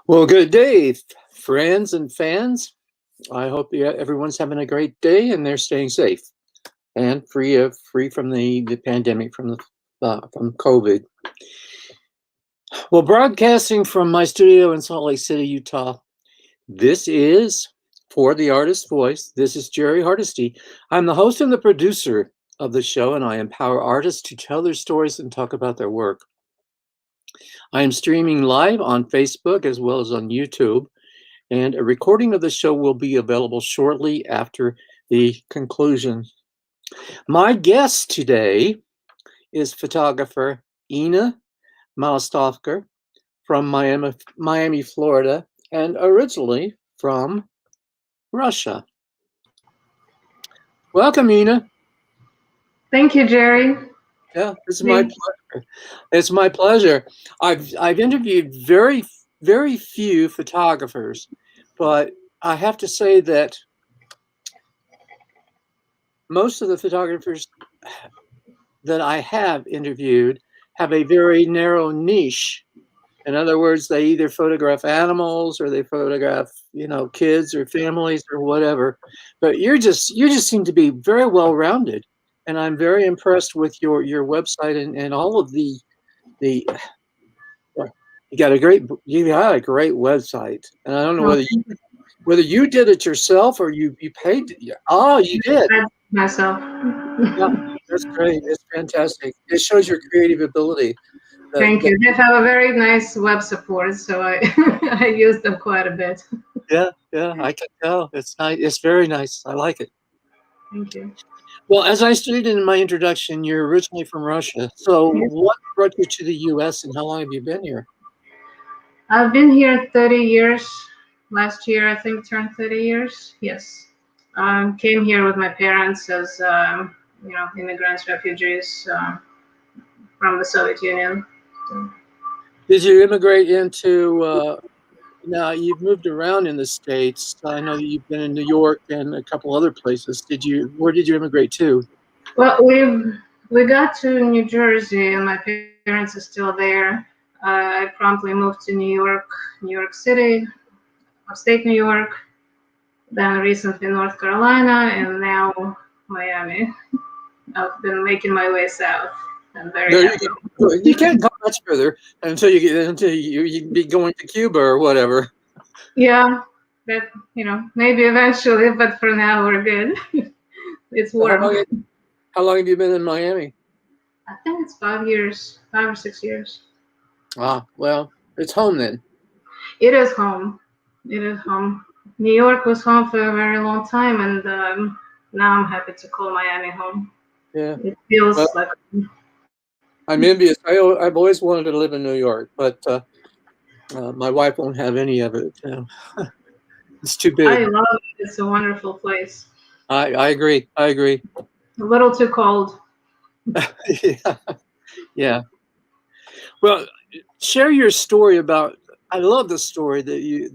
Well, good day, friends and fans. I hope everyone's having a great day and they're staying safe and free from the pandemic from COVID. Well, broadcasting from my studio in Salt Lake City, Utah. This is For the Artist's Voice. This is Jerry Hardesty. I'm the host and the producer of the show, and I empower artists to tell their stories and talk about their work. I am streaming live on Facebook as well as on YouTube. And a recording of the show will be available shortly after the conclusion. My guest today is photographer Inna Malostovker from Miami, Florida, and originally from Russia. Welcome, Inna. Thank you, Jerry. Yeah, it's my pleasure. It's my pleasure. I've interviewed very few photographers, but I have to say that most of the photographers that I have interviewed have a very narrow niche. In other words, they either photograph animals or they photograph, kids or families or whatever. But you just seem to be very well rounded, and I'm very impressed with your website and all of the you got a great website, and I don't know whether you did it yourself or you paid. Oh, you did. Myself. Yeah, that's great. It's fantastic. It shows your creative ability. Thank you. They have a very nice web support, so I I use them quite a bit. Yeah, I can tell. It's nice. It's very nice. I like it. Thank you. Well, as I stated in my introduction, you're originally from Russia. So Yes. what brought you to the U.S. and how long have you been here? I've been here 30 years. Last year, I think, turned 30 years. Yes. Came here with my parents as immigrants, refugees from the Soviet Union. So, Did you immigrate into? Now you've moved around in the States. I know that you've been in New York and a couple other places. Where did you immigrate to? well, we got to New Jersey, and my parents are still there. I promptly moved to New York City, upstate New York, then recently North Carolina, and now Miami. I've been making my way south. I'm very There happy. you go. You can't go much further until you be going to Cuba or whatever. Yeah, that maybe eventually, but for now we're good. It's So warm. how long have you been in Miami? I think it's 5 years, 5 or 6 years. Ah, well, it's home then. It is home. It is home. New York was home for a very long time, and now I'm happy to call Miami home. Yeah. It feels Well, like I'm envious. I've always wanted to live in New York, but my wife won't have any of it. It's too I big. love it. It's a wonderful place. I agree. I agree. A little too cold. Yeah. Yeah. Well, share your story about. I love the story that you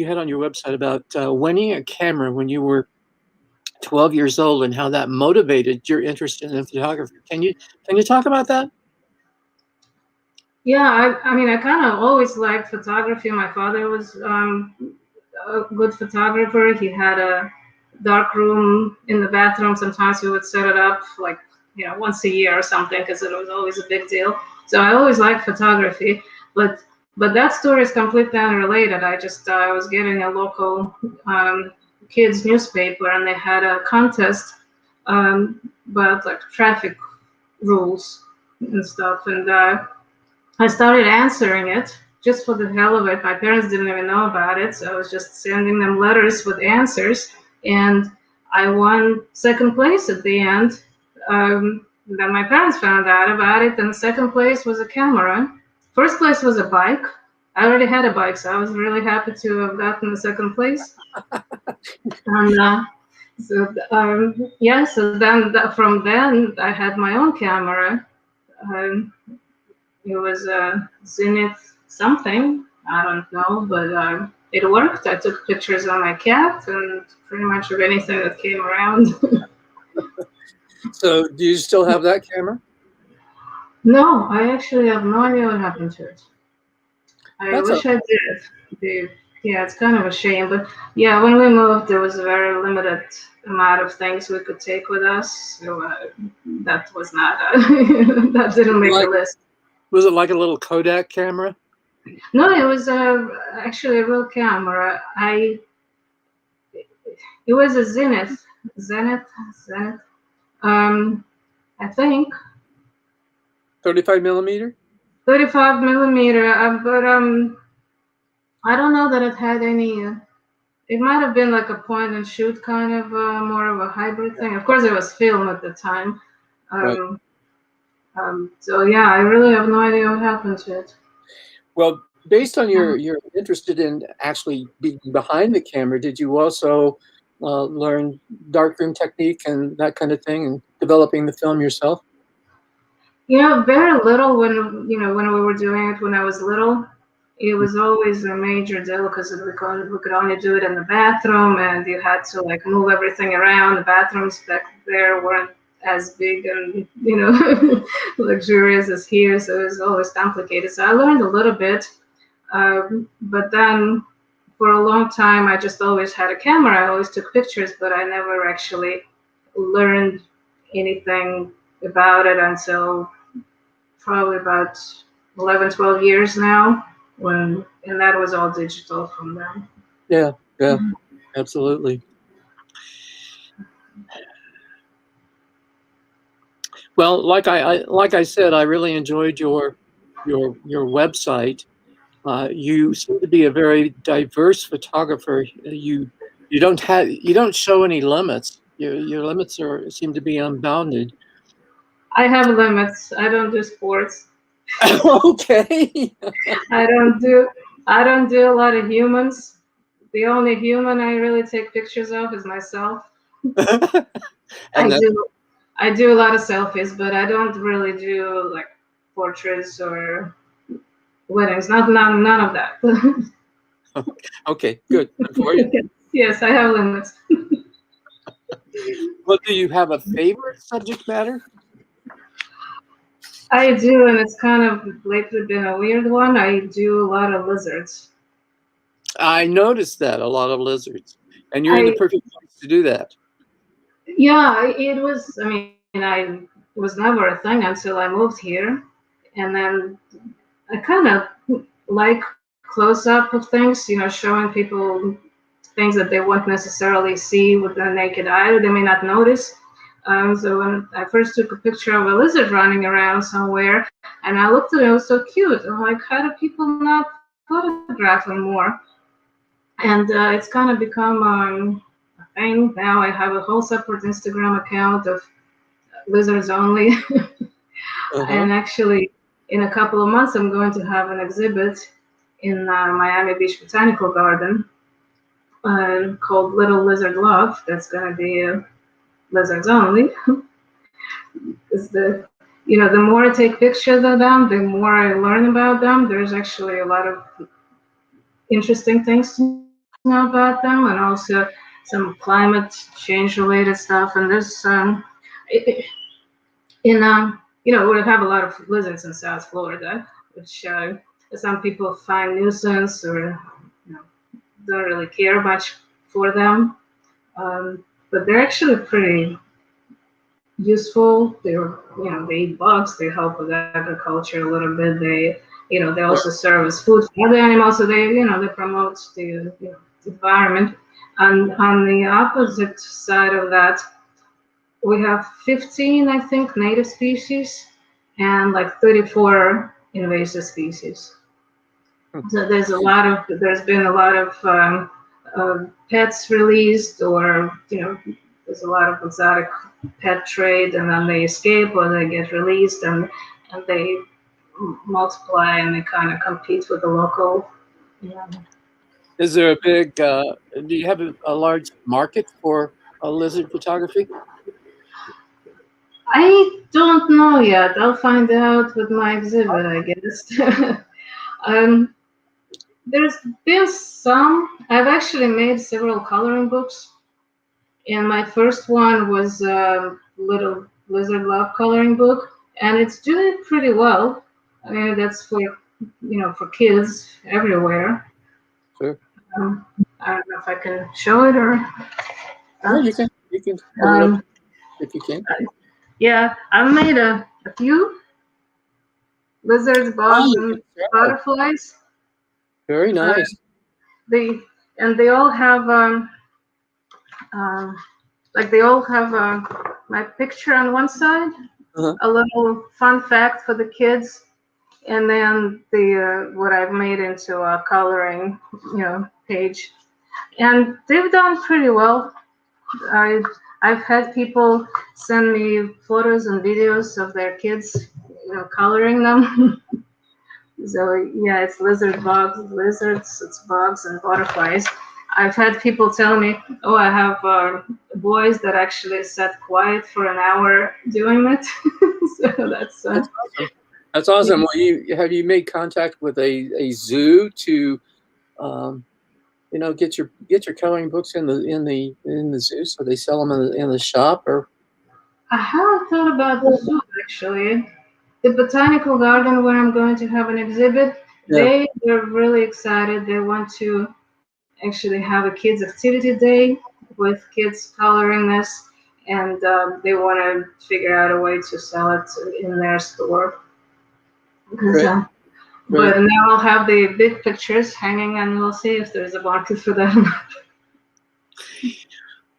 had on your website about winning a camera when you were 12 years old and how that motivated your interest in photography. Can you talk about that? Yeah, I mean, I kind of always liked photography. My father was a good photographer. He had a dark room in the bathroom. Sometimes we would set it up like, once a year or something because it was always a big deal. So I always liked photography, but that story is completely unrelated. I was getting a local kids newspaper, and they had a contest about like traffic rules and stuff, and I started answering it just for the hell of it. My parents didn't even know about it, so I was just sending them letters with answers, and I won second place at the end. Then my parents found out about it, and second place was a camera. First place was a bike. I already had a bike, so I was really happy to have gotten the second place. And so then from then I had my own camera. Um, it was a Zenith something. I don't know, but it worked. I took pictures of my cat and pretty much of anything that came around. So, do you still have that camera? No, I actually have no idea what happened to it. I That's a wish I did. The, yeah, it's kind of a shame, but yeah, when we moved, there was a very limited amount of things we could take with us, so that was not that didn't make the like list. was it like a little Kodak camera? No, it was actually a real camera. It was a Zenith. Um, I think 35 millimeter? 35 millimeter, but I don't know that it had any. It might have been like a point and shoot kind of more of a hybrid thing. Of course, it was film at the time. Right. Um, so yeah, I really have no idea what happened to it. Well, based on your interested in actually being behind the camera, did you also learn darkroom technique and that kind of thing, and developing the film yourself? Very little when we were doing it when I was little. It was always a major deal because we could only do it in the bathroom, and you had to like move everything around. The bathrooms back there weren't as big and luxurious as here, so it was always complicated. So I learned a little bit, but then for a long time I just always had a camera. I always took pictures, but I never actually learned anything about it until probably about 11, 12 years now, and that was all digital from then. Yeah, yeah, absolutely. Well, like I said, I really enjoyed your website. You seem to be a very diverse photographer. You don't show any limits. Your limits are seem to be unbounded. I have limits. I don't do sports. Okay. I don't do I don't do a lot of humans. The only human I really take pictures of is myself. I And that do I do a lot of selfies, but I don't really do like portraits or weddings. None of that. okay, good. Good for you. Yes, I have limits. Well, do you have a favorite subject matter? I do, and it's kind of lately been a weird one. I do a lot of lizards. I noticed that a lot of lizards, and you're in the I perfect place to do that. Yeah, it was. I mean, I it was never a thing until I moved here, and then I kind of like close up of things. Showing people things that they won't necessarily see with their naked eye, or they may not notice. So when I first took a picture of a lizard running around somewhere, and I looked at it, it was so cute. I'm like, how do people not photograph them more? And it's kind of become a thing now. I have a whole separate Instagram account of lizards only. Uh-huh. And actually, in a couple of months, I'm going to have an exhibit in Miami Beach Botanical Garden called Little Lizard Love. That's going to be lizards only. Is the more I take pictures of them, the more I learn about them. There's actually a lot of interesting things to know about them, and also some climate change related stuff. And there's it, in we have a lot of lizards in South Florida, which some people find nuisance or you know, don't really care much for them. But they're actually pretty useful. They eat bugs. They help with agriculture a little bit. They also serve as food for other animals. So they promote the environment. And on the opposite side of that, we have 15, I think, native species and like 34 invasive species. So there's been a lot of pets released, or there's a lot of exotic pet trade, and then they escape or they get released, and they multiply and they kind of compete with the local. Yeah. Is there a big? Do you have a large market for lizard photography? I don't know yet. I'll find out with my exhibit, I guess. um, there's been some. I've actually made several coloring books. And my first one was a little lizard love coloring book, and it's doing pretty well. I mean, that's for for kids everywhere. Sure. I don't know if I can show it or. Yeah, Uh, you can hold it up um, if you can. yeah, I've made a few lizards, Oh, bugs, and good job. butterflies. Very Uh, nice. they and they all have um, they all have my picture on one side, Uh-huh. a little fun fact for the kids, and then the what I've made into a coloring, page. And they've done pretty well. I I've had people send me photos and videos of their kids, coloring them. So yeah, it's lizards, it's bugs and butterflies. I've had people tell me, "Oh, I have boys that actually sat quiet for an hour doing it." So that's That's awesome. That's awesome. Well, you made contact with a zoo to um, get your coloring books in the zoo, so they sell them in the shop, or I haven't thought about the zoo actually. The botanical garden where I'm going to have an exhibit, yeah. they're really excited. They want to actually have a kids activity day with kids coloring this, and they want to figure out a way to sell it in their store. Because, Great, great. but now I'll have the big pictures hanging, and we'll see if there's a market for them.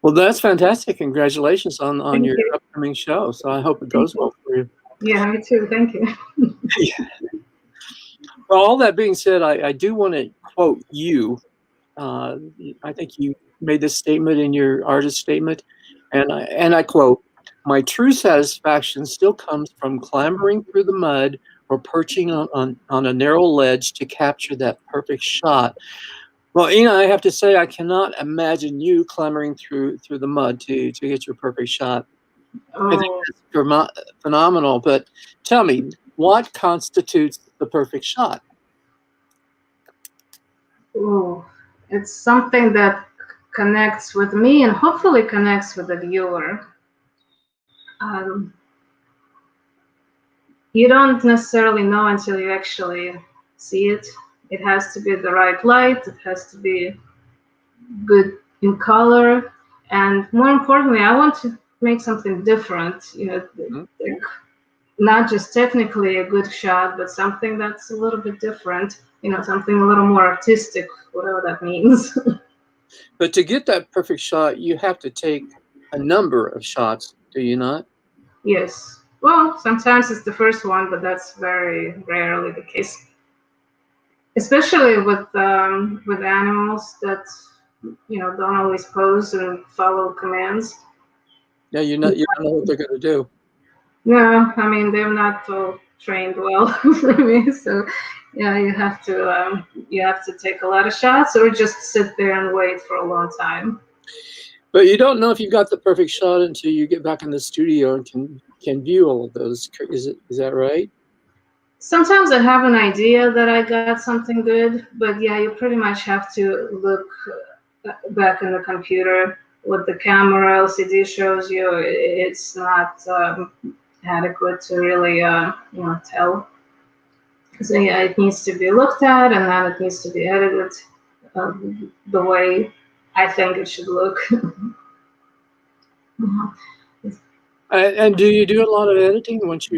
Well, that's fantastic. Congratulations on Thank your you. upcoming show. So I hope it Thank goes you. well for you. Yeah, me too. Thank you. Well, all that being said, I do want to quote you. Uh, I think you made this statement in your artist statement, and I quote: "My true satisfaction still comes from clambering through the mud or perching on a narrow ledge to capture that perfect shot." Well, I have to say I cannot imagine you clambering through the mud to get your perfect shot. I think Oh, that's phenomenal. But tell me, what constitutes the perfect shot? ooh. It's something that connects with me and hopefully connects with the viewer. Um, you don't necessarily know until you actually see it. It has to be the right light, it has to be good in color, and more importantly, I want to make something different, Hmm? like not just technically a good shot, but something that's a little bit different, something a little more artistic, whatever that means. But to get that perfect shot, you have to take a number of shots, do you not? Yes. Well, sometimes it's the first one, but that's very rarely the case, especially with animals that don't always pose and follow commands. Yeah, you don't know what they're going to do. No, I mean they're not all trained well for me, so yeah, you have to take a lot of shots or just sit there and wait for a long time. But you don't know if you've got the perfect shot until you get back in the studio and can view all of those. Is that right? Sometimes I have an idea that I got something good, but yeah, you pretty much have to look back in the computer. What the camera LCD shows you, it's not adequate to really tell. So yeah, it needs to be looked at, and then it needs to be edited the way I think it should look. And do you do a lot of editing once?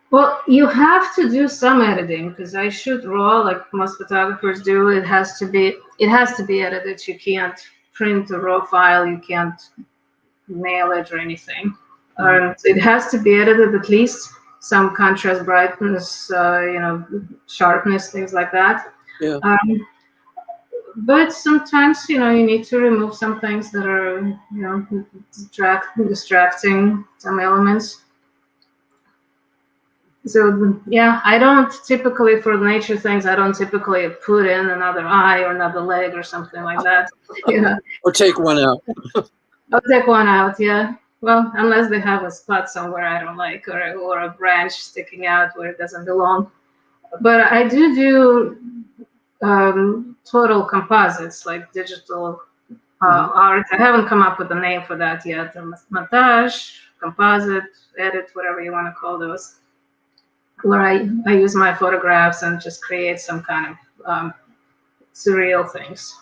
Well, you have to do some editing because I shoot raw like most photographers do. It has to be edited. You can't print a raw file. You can't mail it or anything. Mhm. So it has to be edited at least some contrast, brightness, sharpness, things like that. Yeah. Um, but sometimes you need to remove some things that are distracting some elements. So yeah, I don't typically for nature things. I don't typically put in another eye or another leg or something like that. Yeah, Or take one out. I'll take one out. Yeah. Well, unless they have a spot somewhere I don't like, or a branch sticking out where it doesn't belong. But I do total composites, like digital Hmm. art. I haven't come up with a name for that yet. Montage, composite, edit, whatever you want to call those. where I use my photographs and just create some kind of surreal things.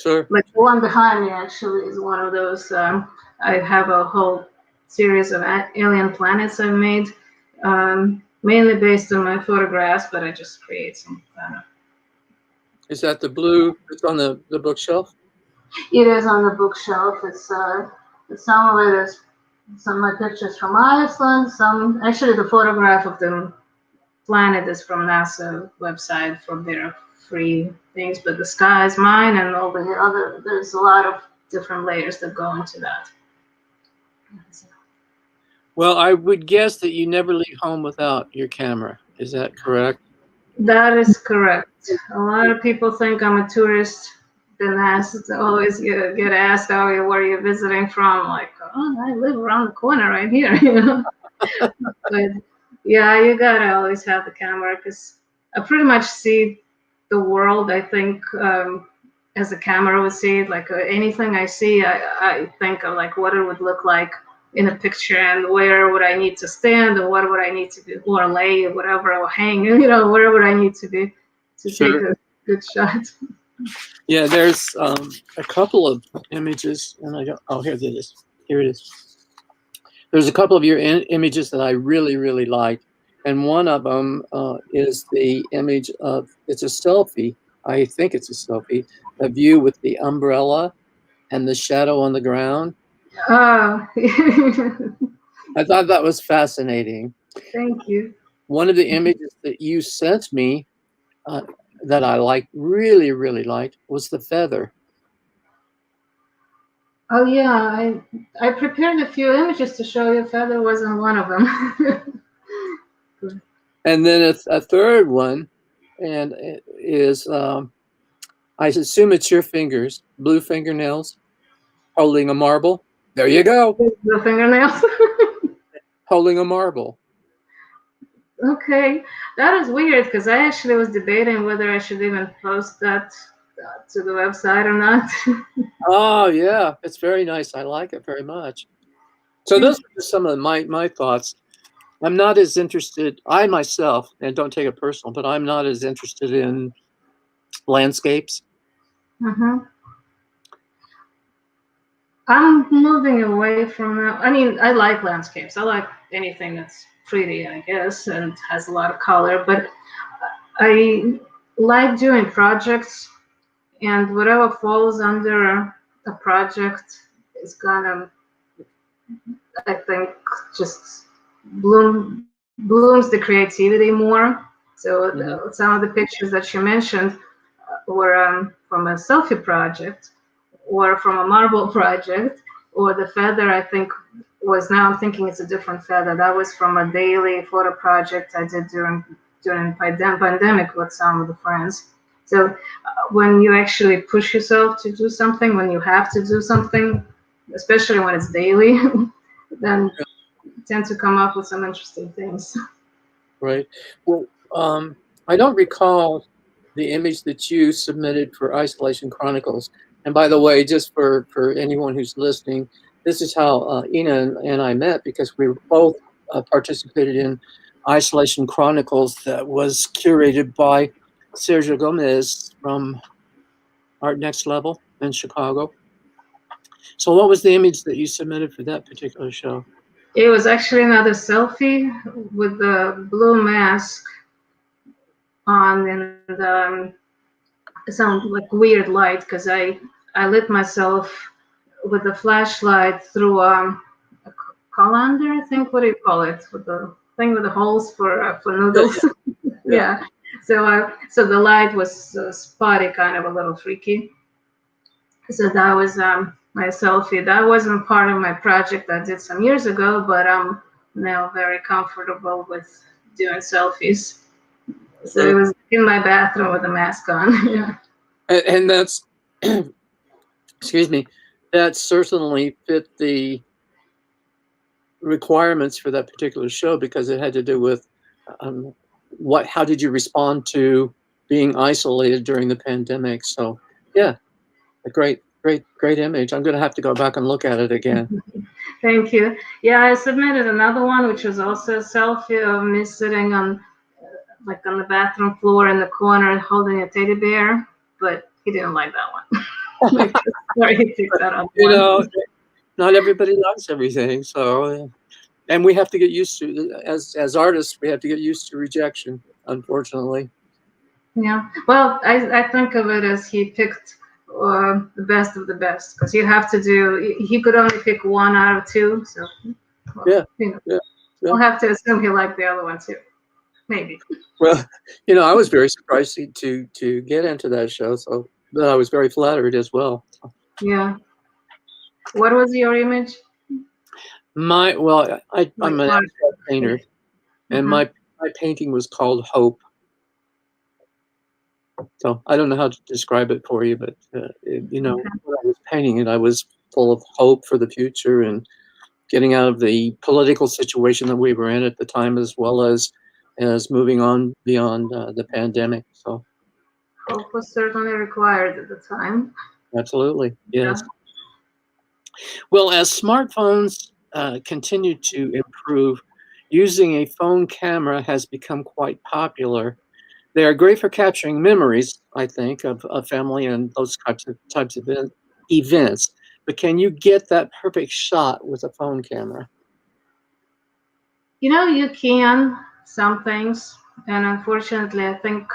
Sure. Like the one behind me actually is one of those. I have a whole series of alien planets I made, mainly based on my photographs, but I just create some kind of. Is that the blue that's on the bookshelf? It is on the bookshelf. Some of it is some of my pictures from Iceland. Some actually the photograph of the planet is from NASA website from their free things, but the sky is mine, and all the other. There's a lot of different layers that go into that. Well, I would guess that you never leave home without your camera. Is that correct? That is correct. A lot of people think I'm a tourist. Been asked, always get asked, "Oh, where are you visiting from?" Like, oh, I live around the corner right here, But yeah, you gotta always have the camera because I pretty much see the world. I think as a camera would see it. Like anything I see, I think of like what it would look like in a picture and where would I need to stand and what would I need to do or lay or whatever or hang, where would I need to be to take Sure. a good shot. Yeah, there's a couple of images, and I don't. Oh, here it is. Here it is. There's a couple of your images that I really, really like, and one of them is the image of. It's a selfie. I think it's a selfie of you with the umbrella and the shadow on the ground. Oh, I thought that was fascinating. thank you. One of the images that you sent me uh, that I really, really liked, was the feather. Oh yeah, I prepared a few images to show you. Feather wasn't one of them. And then a third one, and it is, I assume it's your fingers, blue fingernails, holding a marble. There you go, The fingernails. holding a marble. Okay, that is weird because I actually was debating whether I should even post that to the website or not. Oh yeah, it's very nice. I like it very much. So those are just some of my thoughts. I'm not as interested, I myself, and don't take it personal, but I'm not as interested in landscapes. hmm I'm moving away from that. I mean, I like landscapes. I like anything that's pretty, I guess, and has a lot of color. But I like doing projects, and whatever falls under a project is gonna, I think, just blooms the creativity more. So Mhm. some of the pictures that you mentioned were from a selfie project or from a marble project, or the feather I think was, now I'm thinking it's a different feather. That was from a daily photo project I did during pandemic with some of the friends. So when you actually push yourself to do something, when you have to do something, especially when it's daily, then you tend to come up with some interesting things. Right. Well, I don't recall the image that you submitted for Isolation Chronicles. And by the way, just for anyone who's listening, this is how Ina and I met, because we both participated in Isolation Chronicles that was curated by Sergio Gomez from Art Next Level in Chicago. So what was the image that you submitted for that particular show? It was actually another selfie with the blue mask on and some like weird light because I lit myself with the flashlight through a colander, I think. What do you call it? With the thing with the holes for Yeah, noodles. yeah, Yeah. So the light was spotty, kind of a little freaky. So that was my selfie. That wasn't part of my project I did some years ago, but I'm now very comfortable with doing selfies. So it sure. was in my bathroom with a mask on. Yeah. And that's, excuse me, that certainly fit the requirements for that particular show, because it had to do with um, how did you respond to being isolated during the pandemic. So yeah, great. great image. I'm going to have to go back and look at it again. Thank you. Yeah, I submitted another one, which was also a selfie of me sitting on, like, on the bathroom floor in the corner holding a teddy bear, but he didn't like that one. Sorry, he picked that up You one. know, not everybody likes everything, so and we have to get used to, as artists, we have to get used to rejection, unfortunately. Yeah. Well, I think of it as he picked the best of the best, because you have to do. He could only pick one out of two, so well, Yeah, you know, yeah, yeah. we'll have to assume he liked the other one too. Maybe. Well, I was very surprised to get into that show, so but I was very flattered as well. Yeah. What was your image? I'm Like an Mark. abstract painter, and Mm-hmm. my painting was called Hope. So I don't know how to describe it for you, but Okay. when I was painting it, I was full of hope for the future and getting out of the political situation that we were in at the time, as well as moving on beyond the pandemic. So Hope was certainly required at the time. absolutely, Yeah. yes. Well, as smartphones continue to improve, using a phone camera has become quite popular. They are great for capturing memories, I think, of family and those types of events. But can you get that perfect shot with a phone camera? You can some things, and unfortunately, I think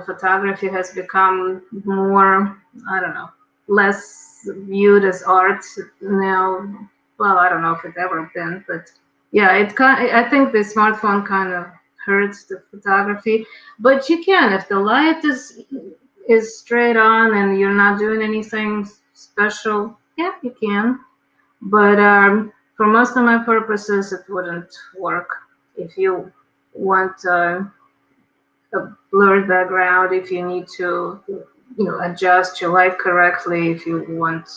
photography has become more, I don't know, less viewed as art now. Well, I don't know if it's ever been, but yeah, I think the smartphone kind of hurts the photography. But you can, if the light is straight on and you're not doing anything special, yeah, you can. But for most of my purposes, it wouldn't work. If you want a blurred background, if you need to, adjust your light correctly, if you want,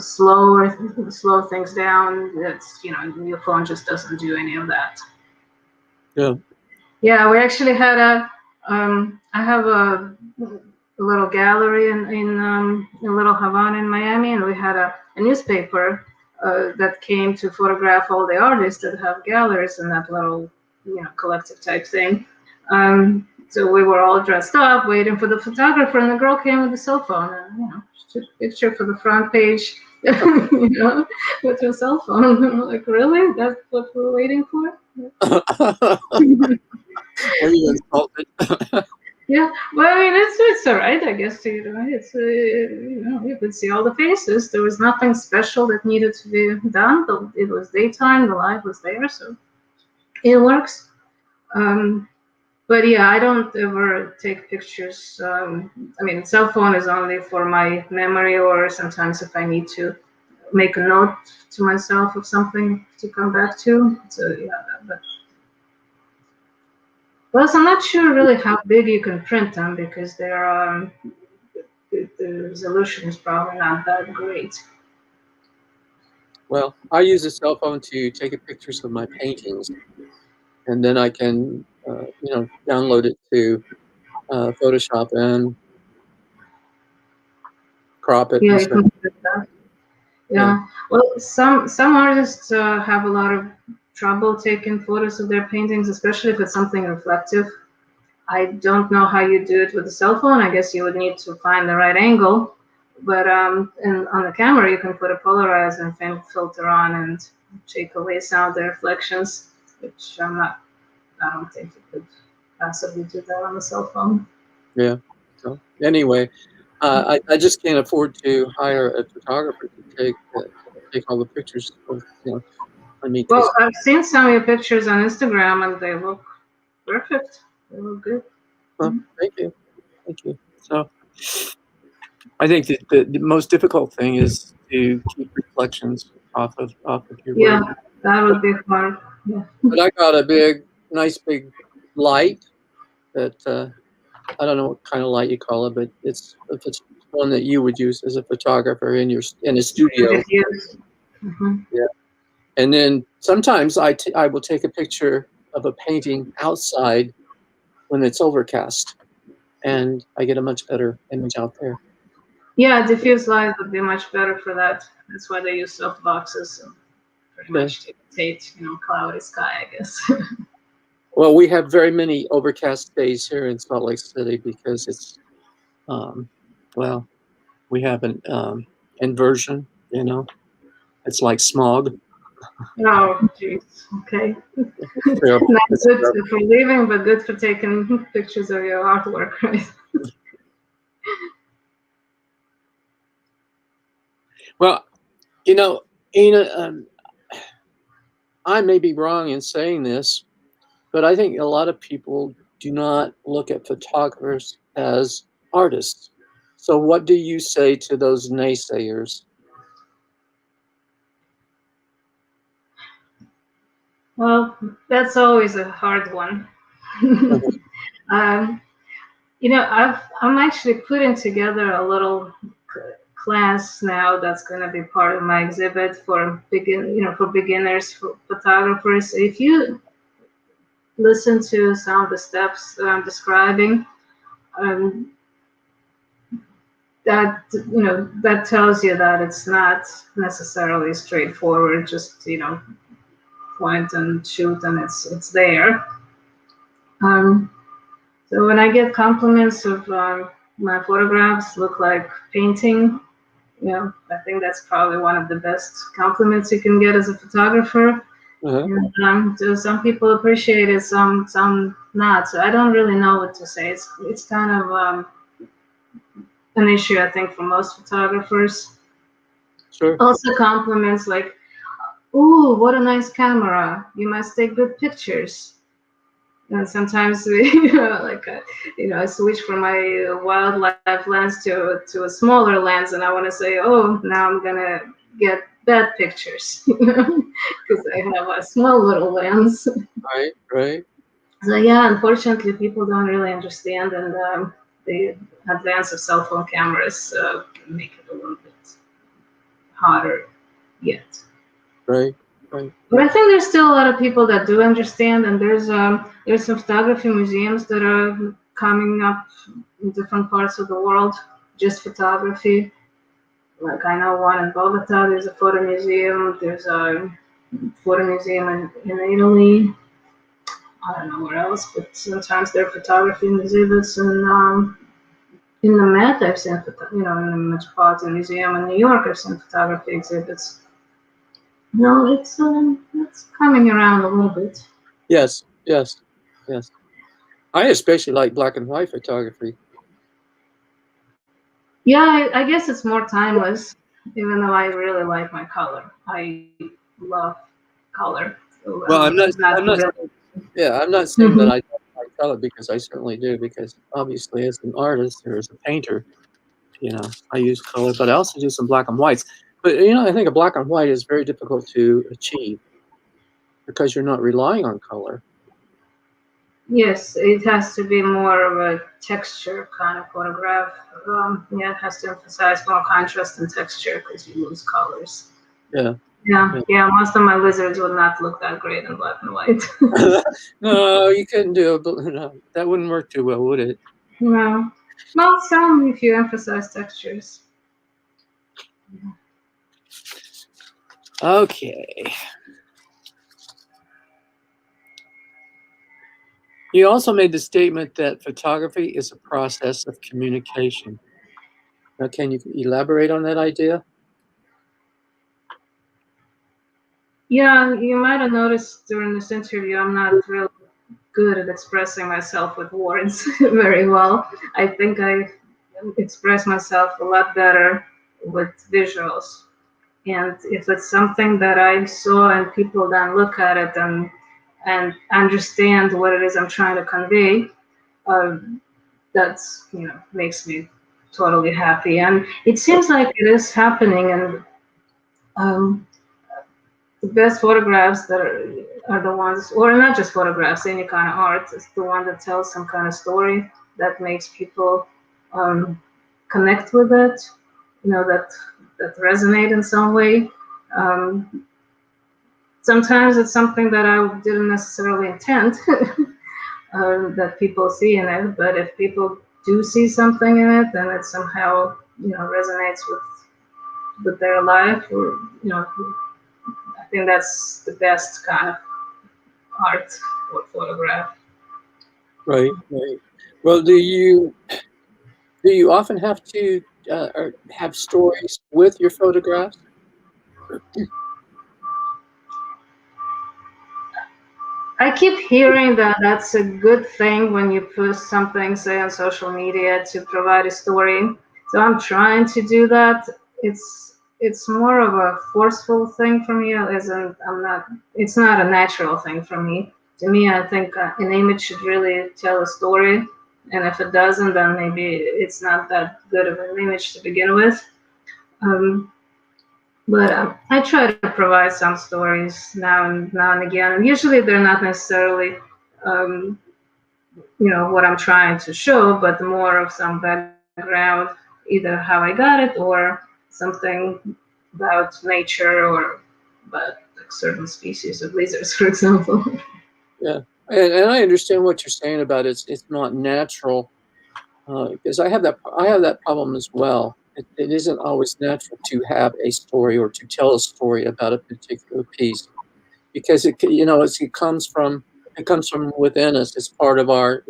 slow things down, your phone just doesn't do any of that. Yeah. Yeah, we actually had I have a little gallery in Little Havana in Miami, and we had a newspaper that came to photograph all the artists that have galleries in that little, collective type thing. So we were all dressed up, waiting for the photographer, and the girl came with a cell phone, and she took a picture for the front page, with her cell phone. And we're like, really? That's what we're waiting for? Were you insulted? Yeah, well, I mean, it's all right, I guess. It's you could see all the faces. There was nothing special that needed to be done. It was daytime. The light was there, so it works. Um, but yeah, I don't ever take pictures. I mean, cell phone is only for my memory, or sometimes if I need to make a note to myself of something to come back to. So yeah, but plus, I'm not sure really how big you can print them, because the resolution is probably not that great. Well, I use a cell phone to take pictures of my paintings, and then I can, download it to Photoshop and crop it Yeah, and you stuff. can print that. Yeah. Yeah. Well, some artists have a lot of trouble taking photos of their paintings, especially if it's something reflective. I don't know how you do it with a cell phone. I guess you would need to find the right angle. But and on the camera, you can put a polarize and filter on and take away some of the reflections, which I don't think you could possibly do that on a cell phone. Yeah. So anyway, I just can't afford to hire a photographer to take all the pictures of, I mean, Well, because I've seen some of your pictures on Instagram, and they look perfect. They look good. well, thank you. So I think that the most difficult thing is to keep reflections off of your Yeah, work. that But, would be hard. Yeah. but I got a nice big light that I don't know what kind of light you call it, but if it's one that you would use as a photographer in a studio. Diffuse. Hmm. Yeah. And then sometimes I will take a picture of a painting outside when it's overcast, and I get a much better image out there. Yeah, diffuse light would be much better for that. That's why they use soft boxes, so pretty Yeah. much to imitate, cloudy sky, I guess. Well, we have very many overcast days here in Salt Lake City because it's, um, well, we have an inversion. It's like smog. Oh, jeez. Okay. It's terrible. Not It's good terrible. for leaving, but good for taking pictures of your artwork, right? Well, you know, Ina, I may be wrong in saying this, but I think a lot of people do not look at photographers as artists. So, what do you say to those naysayers? Well, that's always a hard one. um, I'm actually putting together a little class now that's going to be part of my exhibit for beginners, for photographers. If you listen to some of the steps that I'm describing, um, that tells you that it's not necessarily straightforward. Just point and shoot, and it's there. Um, so when I get compliments of my photographs look like painting, I think that's probably one of the best compliments you can get as a photographer. Uh-huh. And so some people appreciate it, some not. So I don't really know what to say. It's kind of an issue, I think, for most photographers. Sure. Also compliments like, "Ooh, what a nice camera! You must take good pictures." And sometimes I switch from my wildlife lens to a smaller lens, and I want to say, "Oh, now I'm gonna get bad pictures," because I have a small little lens. Right. Right. So yeah, unfortunately, people don't really understand, and the advance of cell phone cameras make it a little bit harder yet. Right. Right. But I think there's still a lot of people that do understand, and there's some photography museums that are coming up in different parts of the world, just photography. Like I know one in Bogota. There's a photo museum. There's a photo museum in Italy. I don't know where else, but sometimes there are photography exhibits, and in the Met, I've seen, in the Metropolitan Museum in New York, I've seen photography exhibits. No, it's coming around a little bit. Yes. Yes. Yes. I especially like black and white photography. Yeah, I guess it's more timeless, even though I really like my color. I love color. So Well, I'm not I'm not. really. Yeah, I'm not saying that Mhm. I don't like color because I certainly do. Because obviously, as an artist or as a painter, I use color, but I also do some black and whites. But I think a black and white is very difficult to achieve because you're not relying on color. Yes, it has to be more of a texture kind of photograph. Yeah, it has to emphasize more contrast and texture because you lose colors. Yeah. Yeah, Yeah. yeah. Most of my lizards would not look that great in black and white. No, you couldn't do it. But no, that wouldn't work too well, would it? No, well, some if you emphasize textures. Okay. You also made the statement that photography is a process of communication. Now, can you elaborate on that idea? Yeah, you might have noticed during this interview, I'm not real good at expressing myself with words very well. I think I express myself a lot better with visuals. And if it's something that I saw and people then look at it and understand what it is I'm trying to convey, uh, that's makes me totally happy. And it seems like it is happening. And um, the best photographs that are the ones, or not just photographs, any kind of art, is the one that tells some kind of story that makes people um, connect with it, that resonate in some way. Um, Sometimes it's something that I didn't necessarily intend that people see in it, but if people do see something in it, then it somehow resonates with their life, or I think that's the best kind of art or photograph. Right, right. Well, do you often have to or have stories with your photographs? I keep hearing that that's a good thing when you post something, say on social media, to provide a story. So I'm trying to do that. It's more of a forceful thing for me, as in I'm not. It's not a natural thing for me. To me, I think an image should really tell a story, and if it doesn't, then maybe it's not that good of an image to begin with. Um, but I try to provide some stories now and again. And usually they're not necessarily, um, what I'm trying to show, but more of some background, either how I got it or something about nature or about like certain species of lizards, for example. Yeah, and I understand what you're saying about it's not natural because I have that problem as well. It isn't always natural to have a story or to tell a story about a particular piece because it comes from within us. It's part of our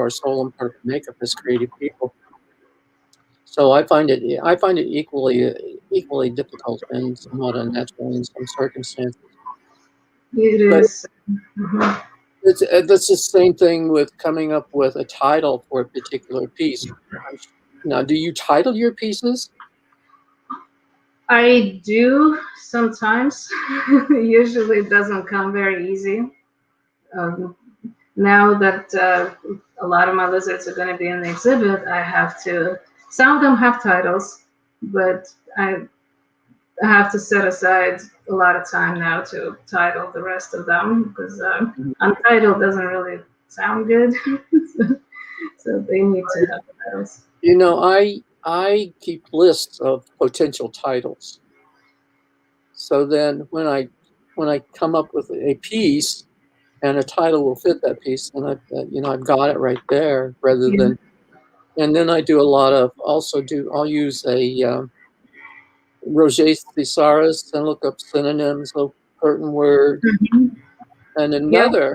soul and part of our makeup as creative people. So I find it equally difficult and somewhat unnatural in some circumstances. It But is. Mhm. that's the same thing with coming up with a title for a particular piece. Now, do you title your pieces? I do sometimes. Usually it doesn't come very easy. Um, Now that a lot of my lizards are going to be in the exhibit, I have to. Some of them have titles, but I have to set aside a lot of time now to title the rest of them because Mhm. untitled doesn't really sound good. So they need to have titles. I keep lists of potential titles. So then when I come up with a piece and a title will fit that piece, and I've got it right there rather Yeah. than. And then I do a lot of also do I'll use a Roger thesaurus and look up synonyms of certain words. Mhm. And Yeah.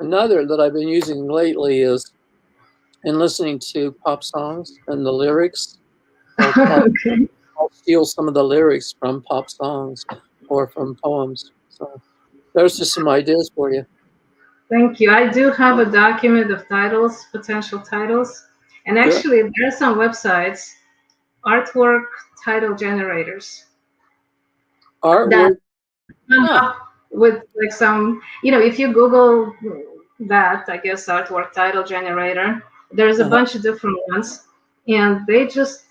another that I've been using lately is in listening to pop songs and the lyrics. I'll, I'll, Okay. I'll steal some of the lyrics from pop songs or from poems. So there's just some ideas for you. Thank you. I do have a document of titles, potential titles, and Good actually there are some websites, artwork title generators that artwork. come Ah, up with like some, if you Google that, I guess artwork title generator, there's a uh-huh. bunch of different ones, and they just,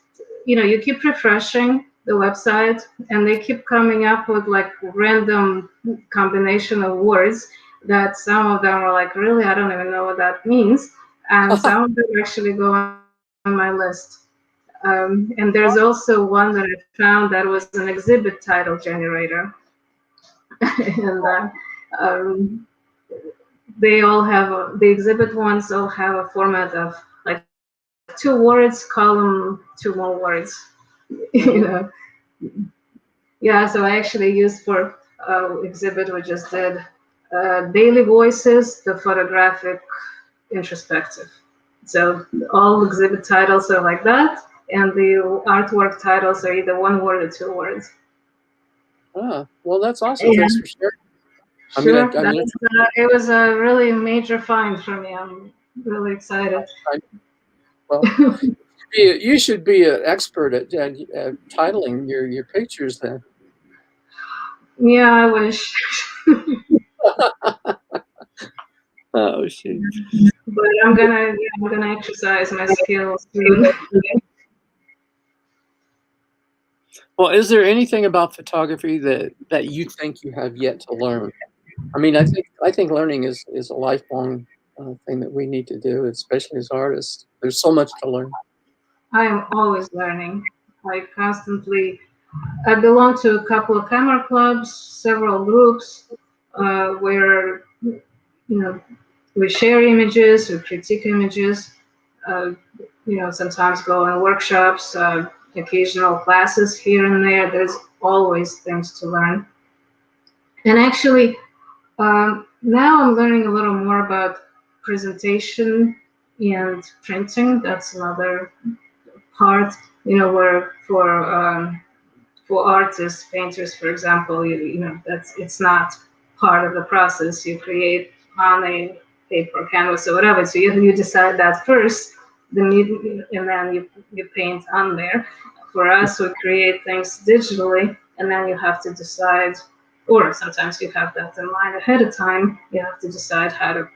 you keep refreshing the website, and they keep coming up with like random combination of words that some of them are like, really, I don't even know what that means, and some of them actually go on my list. And there's also one that I found that was an exhibit title generator. And um, they all have the exhibit ones all have a format of like two words, column, two more words. you know, Mhm. yeah. So I actually used for exhibit we just did daily voices, the photographic introspective. So all exhibit titles are like that, and the artwork titles are either one word or two words. Well, that's awesome. Thanks And for sharing. I'm gonna. sure, I'm gonna it was a really major find for me. I'm really excited. try. Well, you should be an expert at titling your pictures then. Yeah, I wish. Oh shoot. But I'm gonna exercise my skills soon. Well, is there anything about photography that you think you have yet to learn? I mean, I think learning is a lifelong thing that we need to do, especially as artists. There's so much to learn. I am always learning. I constantly. I belong to a couple of camera clubs, several groups, where know we share images, we critique images. Uh, Sometimes go on workshops. occasional classes here and there. There's always things to learn. And actually, now I'm learning a little more about presentation and printing. That's another part, where for artists, painters, for example, that's it's not part of the process. You create on a paper, canvas, or whatever. So you decide that first, and then you paint on there. For us, we create things digitally, and then you have to decide, or sometimes you have that in mind ahead of time. You have to decide how to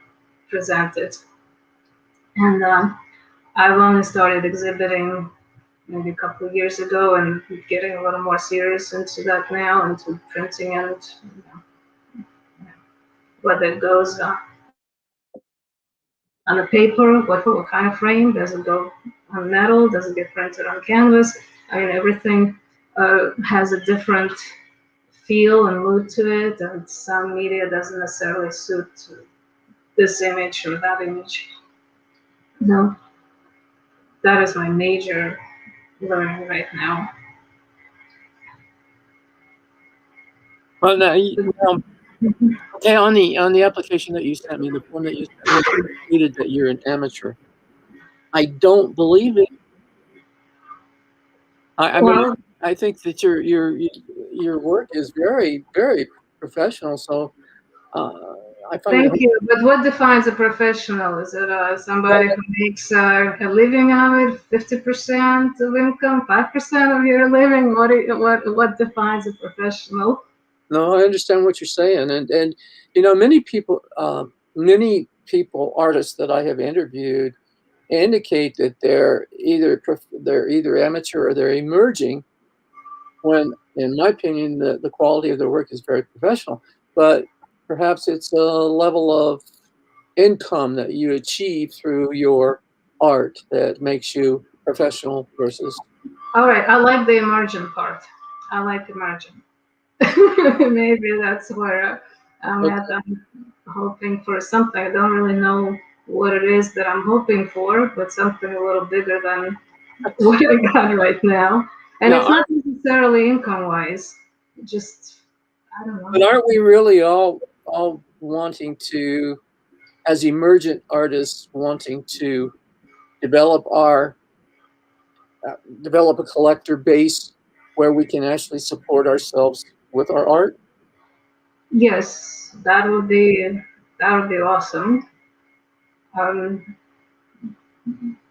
present it. And I've only started exhibiting maybe a couple of years ago and getting a little more serious into that now, into printing and whether it goes on a paper, what kind of frame, does it go on metal, does it get printed on canvas? I mean, everything has a different feel and mood to it, and some media doesn't necessarily suit this image or that image. No, that is my major learning right now. Well, now, okay, on the application that you sent me, the form that you sent me, it indicated that you're an amateur. I don't believe it. I mean, Well, I think that your work is very, very professional. So uh, I find it. thank you. But what defines a professional? Is it somebody Well, who makes a living out of it, 50% of income, 5% of your living? What defines a professional? no, I understand what you're saying, and many people, artists that I have interviewed, indicate that they're either amateur or they're emerging. When, in my opinion, the quality of their work is very professional, but perhaps it's a level of income that you achieve through your art that makes you professional versus. All right, I like the emergent part. I like emergent. Maybe that's where I'm Okay, at. I'm hoping for something. I don't really know what it is that I'm hoping for, but something a little bigger than what I got right now. And now, it's not necessarily income wise, just, I don't know. but aren't we really all wanting to, as emergent artists, wanting to develop our develop a collector base where we can actually support ourselves with our art? Yes, that would be awesome. Um,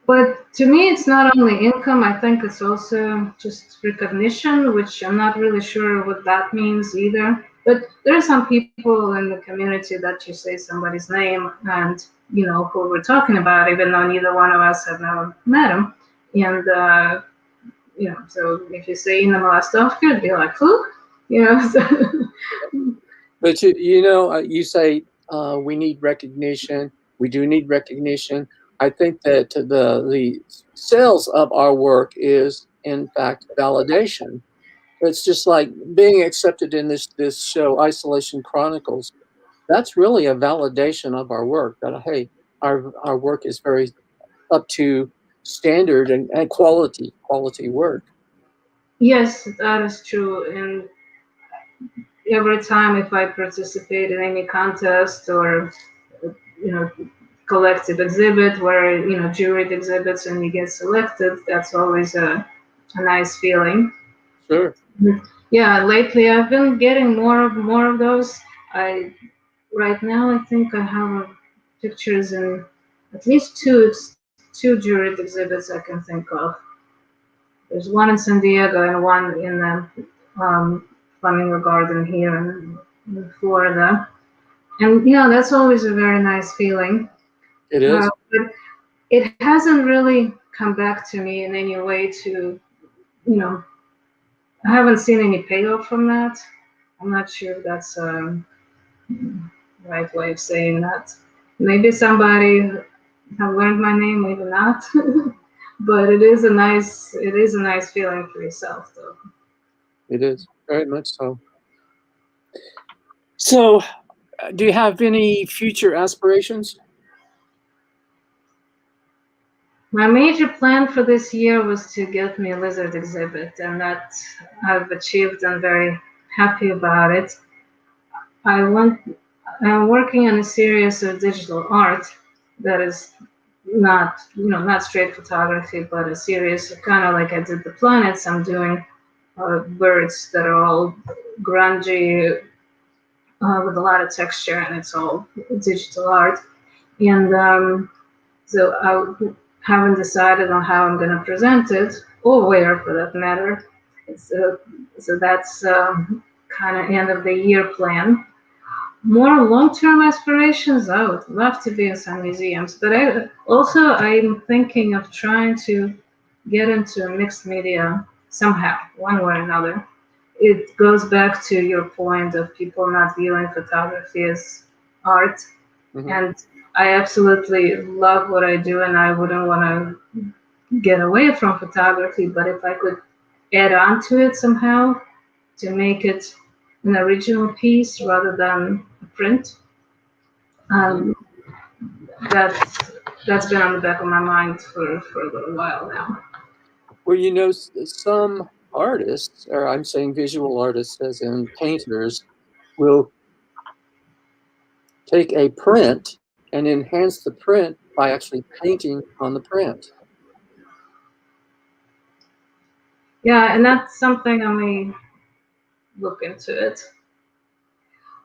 but to me, it's not only income. I think it's also just recognition, which I'm not really sure what that means either. But there are some people in the community that you say somebody's name and who we're talking about, even though neither one of us have never met him. And so if you say Inna Malostovker, it'd be like, who? So But you say we need recognition. We do need recognition. I think that the sales of our work is in fact validation. It's just like being accepted in this show, Isolation Chronicles. That's really a validation of our work. That hey, our work is very up to standard and quality work. yes, that is true. And every time if I participate in any contest or you know collective exhibit where juried exhibits and you get selected, that's always a nice feeling. Sure. Yeah, lately I've been getting more of those. I Right now I think I have pictures in at least two juried exhibits I can think of. There's one in San Diego and one in the Flamingo Garden here in Florida. And that's always a very nice feeling. It is. But it hasn't really come back to me in any way to, you know, I haven't seen any payoff from that. I'm not sure if that's the right way of saying that. Maybe somebody have learned my name, maybe not. But it is a nice feeling for yourself, though. It is very much so. So, do you have any future aspirations? My major plan for this year was to get me a lizard exhibit, and that I've achieved. I'm very happy about it. I want. I'm working on a series of digital art that is not, not straight photography, but a series of kind of like I did the planets. I'm doing birds that are all grungy with a lot of texture, and it's all digital art. And so I haven't decided on how I'm going to present it, or where for that matter. So that's kind of end of the year plan. More long-term aspirations, I would love to be in some museums, but I'm thinking of trying to get into mixed media somehow, one way or another. It goes back to your point of people not viewing photography as art, Mm-hmm. and I absolutely love what I do, and I wouldn't want to get away from photography, but if I could add on to it somehow to make it an original piece rather than a print, Mm-hmm. um, that's that's been on the back of my mind for a little while now. Well, some artists, or I'm saying visual artists, as in painters, will take a print and enhance the print by actually painting on the print. Yeah, and that's something I may look into it.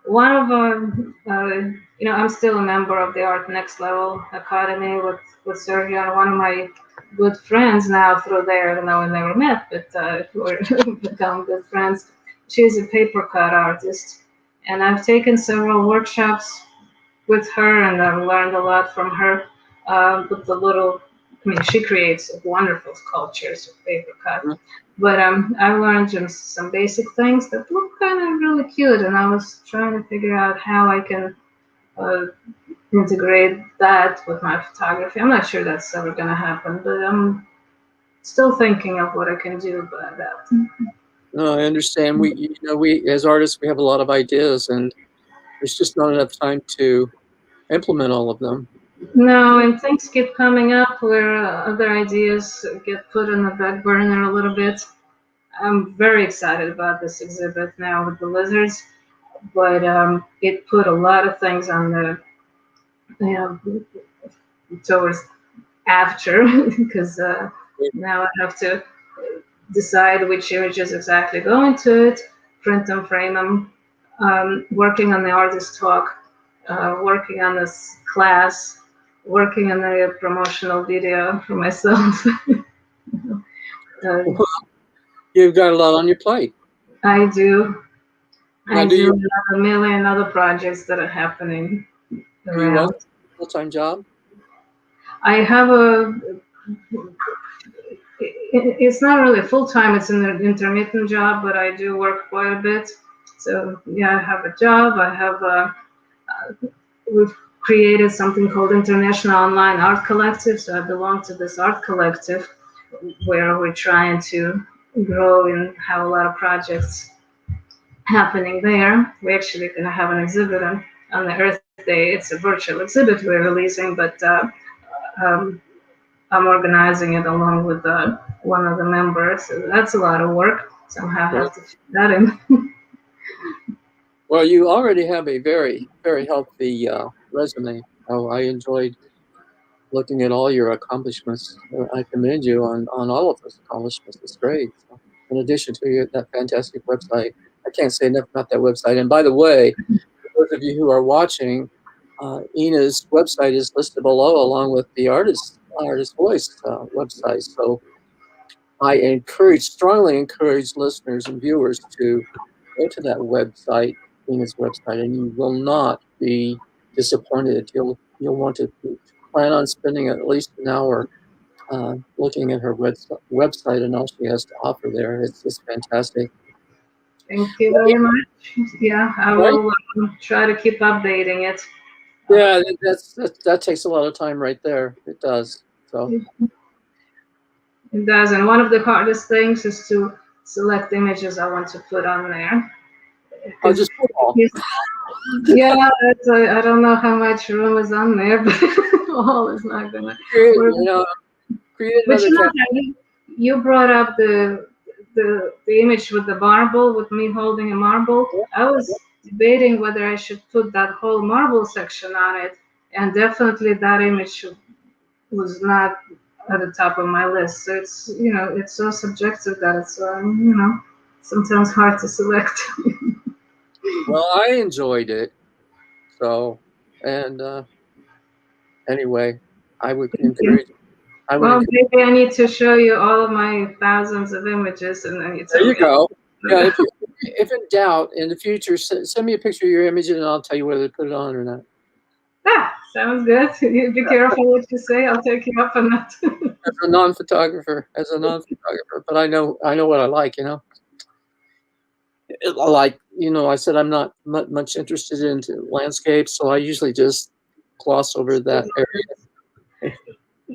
One of I'm still a member of the Art Next Level Academy with Sergio, and one of my good friends now through there, even though we never met, but we're become good friends. She's a paper cut artist, and I've taken several workshops with her, and I've learned a lot from her. With the little, I mean, she creates wonderful sculptures with paper cut. But I learned just some basic things that look kind of really cute, and I was trying to figure out how I can uh, integrate that with my photography. I'm not sure that's ever going to happen, but I'm still thinking of what I can do about that. No, I understand. We as artists, we have a lot of ideas, and there's just not enough time to implement all of them. No, and things keep coming up where other ideas get put on the back burner a little bit. I'm very excited about this exhibit now with the lizards, but it put a lot of things on the, you know, towards after, because now I have to decide which images exactly go into it, print them, frame them, working on the artist talk, working on this class, working on the promotional video for myself. uh, You've got a lot on your plate. I do. Now, I do have a million other projects that are happening do you also around. have a full-time job? I have it's not really full time, it's an intermittent job, but I do work quite a bit. So, yeah, I have a job. We've created something called International Online Art Collective. So, I belong to this art collective where we're trying to grow and have a lot of projects happening there. We're actually going to have an exhibit on the Earth Day. It's a virtual exhibit we're releasing, but um, I'm organizing it along with one of the members. So that's a lot of work. Somehow I Well, have to fit that in. well, you already have a very, very healthy resume. Oh, I enjoyed looking at all your accomplishments. I commend you on all of those accomplishments. It's great. So, in addition to that fantastic website, I can't say enough about that website. And by the way, for those of you who are watching, Ina's website is listed below, along with the Artist Voice website. So I strongly encourage listeners and viewers to go to that website, Ina's website, and you will not be disappointed. You'll want to plan on spending at least an hour looking at her website and all she has to offer there. It's just fantastic. Thank you very much. Yeah, I Right? will try to keep updating it. Yeah, that takes a lot of time right there. It does. So It does, and one of the hardest things is to select images I want to put on there. I'll Because just put all. yeah, I don't know how much room is on there, but all is not gonna You work. know, create But another you know, cat. you brought up the image with the marble, with me holding a marble. I was debating whether I should put that whole marble section on it, and definitely that image was not at the top of my list. So it's, you know, it's so subjective that it's, you know, sometimes hard to select. Well, I enjoyed it. So, and anyway, I would Yeah. encourage. I would Well, encourage. maybe I need to show you all of my thousands of images, and then you There tell you me. go. Yeah, if in doubt in the future, send me a picture of your image, and I'll tell you whether to put it on or not. Ah, sounds good. You be careful what you say. I'll take you up on that. As a non-photographer, but I know what I like. You know, I like, I said I'm not much interested into landscapes, so I usually just gloss over that area.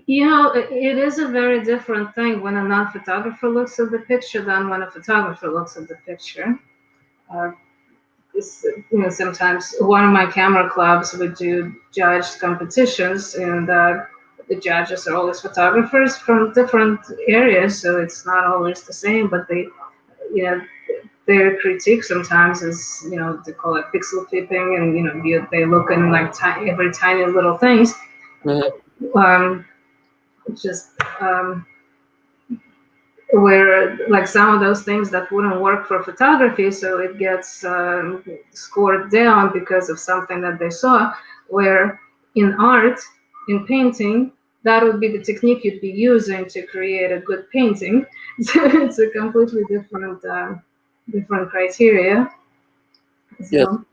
You know, it is a very different thing when a non-photographer looks at the picture than when a photographer looks at the picture. Uh, you know, sometimes one of my camera clubs would do judged competitions, and the judges are always photographers from different areas, so it's not always the same. But they, you know, their critique sometimes is, you know, they call it pixel peeping, and you know, they look in like every tiny little things. Uh, Um, just where like some of those things that wouldn't work for photography, so it gets scored down because of something that they saw, where in art, in painting, that would be the technique you'd be using to create a good painting. So it's a completely different criteria. yes, So,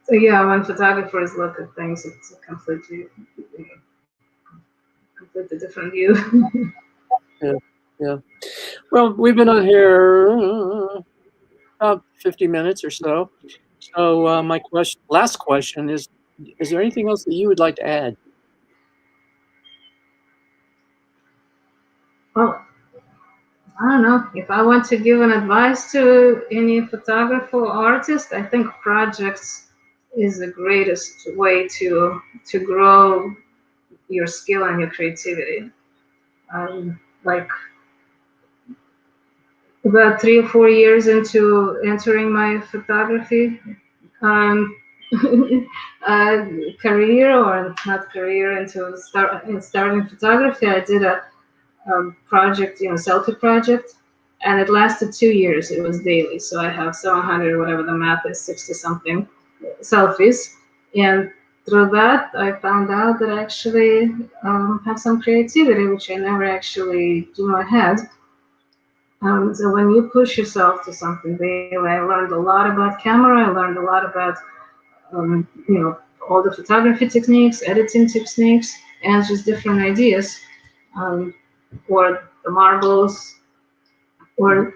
so yeah, when photographers look at things, it's a completely different view. yeah, yeah. Well, we've been on here about 50 minutes or so. So my last question is there anything else that you would like to add? Well, I don't know. If I want to give an advice to any photographer or artist, I think projects is the greatest way to grow your skill and your creativity. Like about 3 or 4 years into entering my photography um, uh, career, or not career, into starting photography, I did a project, you know, selfie project, and it lasted 2 years. It was daily, so I have 700, whatever the math is, 60 something selfies, and through that, I found out that I actually have some creativity, which I never actually knew I had. So when you push yourself to something daily, I learned a lot about camera. I learned a lot about you know, all the photography techniques, editing techniques, and just different ideas. Um, or the marbles, or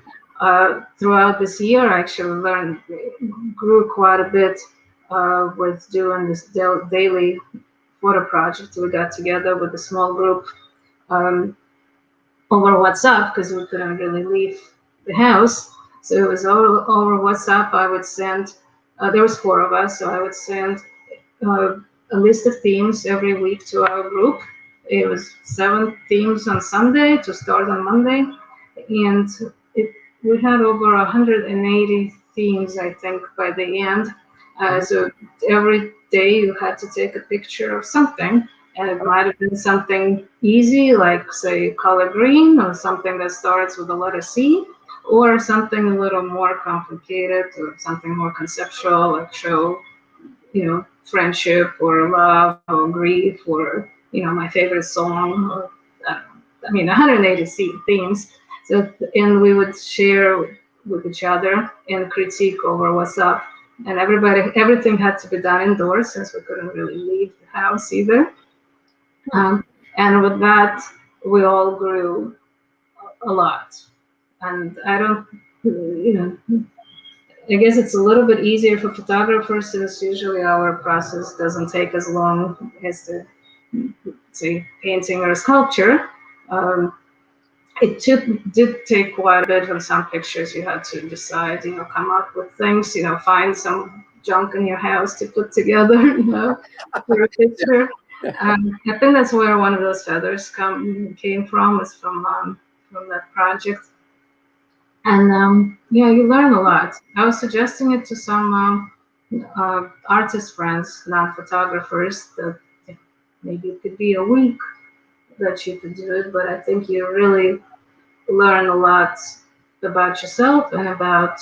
throughout this year, I actually grew quite a bit with doing this daily photo project. We got together with a small group um, over WhatsApp because we couldn't really leave the house. So it was over WhatsApp. I would send, there was four of us, so I would send uh, a list of themes every week to our group. It was 7 themes on Sunday to start on Monday, and it, we had over 180 themes, I think, by the end. So every day you had to take a picture of something, and it might have been something easy, like say color green, or something that starts with the letter C, or something a little more complicated, or something more conceptual, like show, you know, friendship or love or grief, or, you know, my favorite song, or I mean 180 themes. So, and we would share with each other and critique over what's up. And everything had to be done indoors since we couldn't really leave the house either. Um, and with that, we all grew a lot. And I don't, you know, I guess it's a little bit easier for photographers since usually our process doesn't take as long as the, say, painting or sculpture. Um, did take quite a bit on some pictures. You had to decide, you know, come up with things, you know, find some junk in your house to put together, you know, for a picture. I think that's where one of those feathers came from, is from that project. And yeah, you learn a lot. I was suggesting it to some artist friends, not photographers, that maybe it could be a week that you could do it, but I think you really learn a lot about yourself and about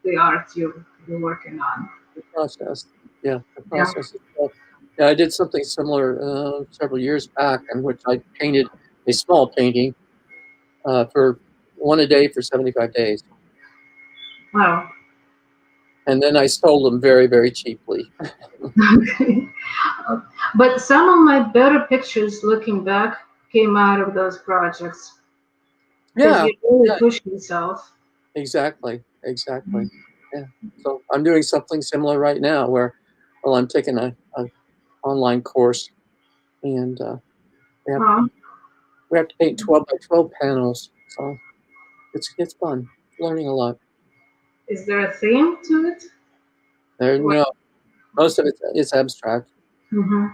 the art you're working on. The process. Yeah, the Yeah. process itself. Yeah, I did something similar several years back, in which I painted a small painting for one a day for 75 days. Wow. And then I sold them very, very cheaply. Okay. But some of my better pictures looking back came out of those projects because Yeah, you really yeah, push yourself. exactly, exactly. Yeah. So I'm doing something similar right now where, well, I'm taking a online course and we have Um, we have to paint 12 by 12 panels. So it's fun, learning a lot. is there a theme to it? There, What? no, most of it's abstract. Hmm.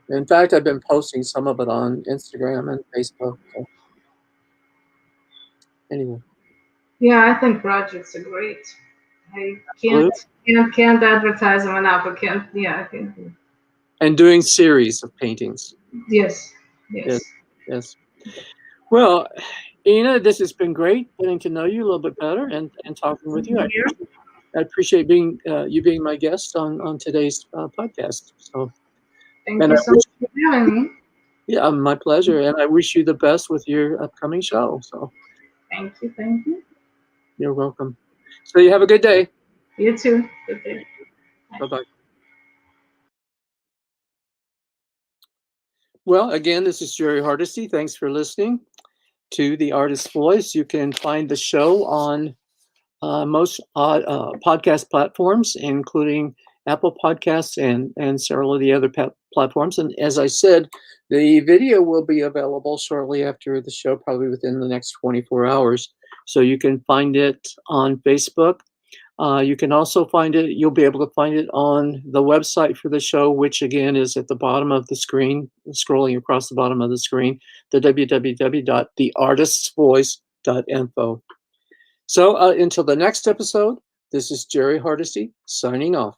In fact, I've been posting some of it on Instagram and Facebook. So anyway, Yeah, I think projects are great. I blue can't advertise them enough. I can't. Yeah, I can. and doing series of paintings. Yes, Yes, yes. yes. Well, Ina, this has been great getting to know you a little bit better and talking with you. Here. I appreciate being you being my guest on today's podcast. So, Thank and you I so wish, much for having me. yeah, my pleasure. And I wish you the best with your upcoming show. So, Thank you. Thank you. you're welcome. So, you have a good day. You too. Good day. Bye bye. Well, again, this is Jerry Hardesty. Thanks for listening to The Artist's Voice. You can find the show on most podcast platforms, including Apple Podcasts and several of the other platforms. And as I said, the video will be available shortly after the show, probably within the next 24 hours. So you can find it on Facebook. You can also find it, you'll be able to find it on the website for the show, which again is at the bottom of the screen, scrolling across the bottom of the screen, the www.theartistsvoice.info. So until the next episode, this is Jerry Hardesty signing off.